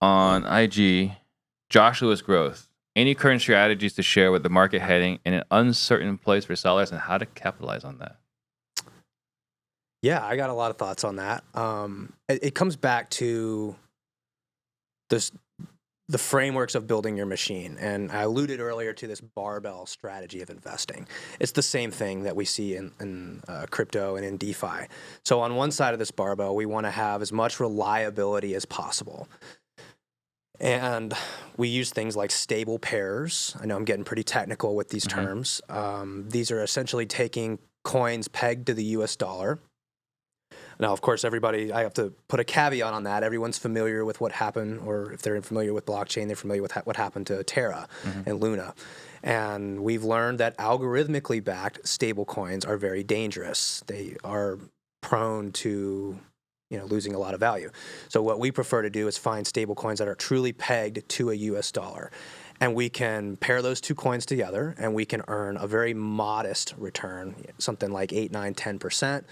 on IG, Joshua's growth. Any current strategies to share with the market heading in an uncertain place for sellers and how to capitalize on that? Yeah, I got a lot of thoughts on that. It comes back to the frameworks of building your machine. And I alluded earlier to this barbell strategy of investing. It's the same thing that we see in crypto and in DeFi. So on one side of this barbell, we want to have as much reliability as possible. And we use things like stable pairs. I know I'm getting pretty technical with these terms. These are essentially taking coins pegged to the US dollar. Now, of course, everybody, I have to put a caveat on that. Everyone's familiar with what happened, or if they're familiar with blockchain, they're familiar with what happened to Terra and Luna. And we've learned that algorithmically backed stable coins are very dangerous. They are prone to losing a lot of value. So what we prefer to do is find stable coins that are truly pegged to a US dollar. And we can pair those two coins together and we can earn a very modest return, something like 8, 9, 10%.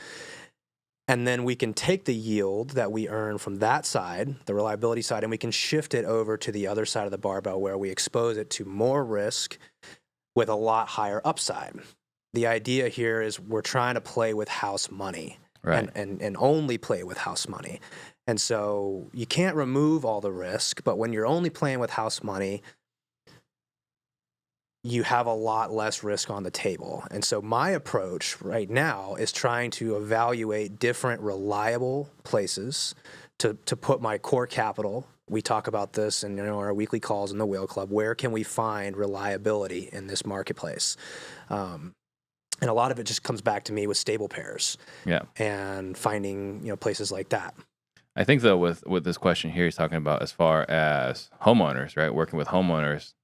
And then we can take the yield that we earn from that side, the reliability side, and we can shift it over to the other side of the barbell where we expose it to more risk with a lot higher upside. The idea here is we're trying to play with house money. Right. And only play with house money. And so you can't remove all the risk, but when you're only playing with house money, you have a lot less risk on the table. And so my approach right now is trying to evaluate different reliable places to put my core capital. We talk about this in our weekly calls in the Whale Club. Where can we find reliability in this marketplace? And a lot of it just comes back to me with stable pairs. Yeah. And finding, places like that. I think though with this question here, he's talking about as far as homeowners, right? Working with homeowners.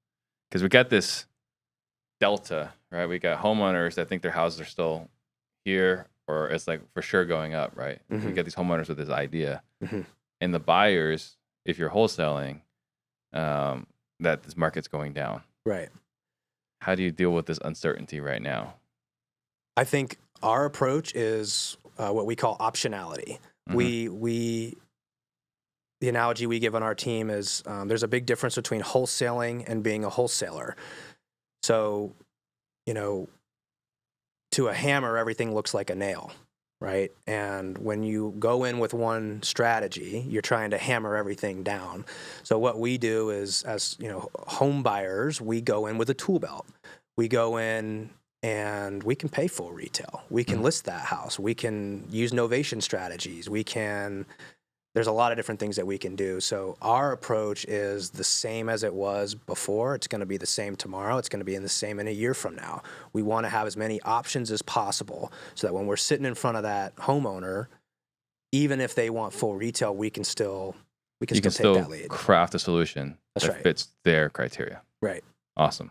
Because we got this delta, right? We got homeowners that think their houses are still here or it's like for sure going up, right? We get these homeowners with this idea. And the buyers, if you're wholesaling, that this market's going down. Right. How do you deal with this uncertainty right now? I think our approach is what we call optionality. The analogy we give on our team is there's a big difference between wholesaling and being a wholesaler. So, to a hammer, everything looks like a nail, right? And when you go in with one strategy, you're trying to hammer everything down. So what we do is, as home buyers, we go in with a tool belt. We go in and we can pay full retail. We can list that house. We can use novation strategies. There's a lot of different things that we can do. So our approach is the same as it was before. It's going to be the same tomorrow. It's going to be the same in a year from now. We want to have as many options as possible so that when we're sitting in front of that homeowner, even if they want full retail, we can still take that lead. Craft a solution that fits their criteria. Right. Awesome.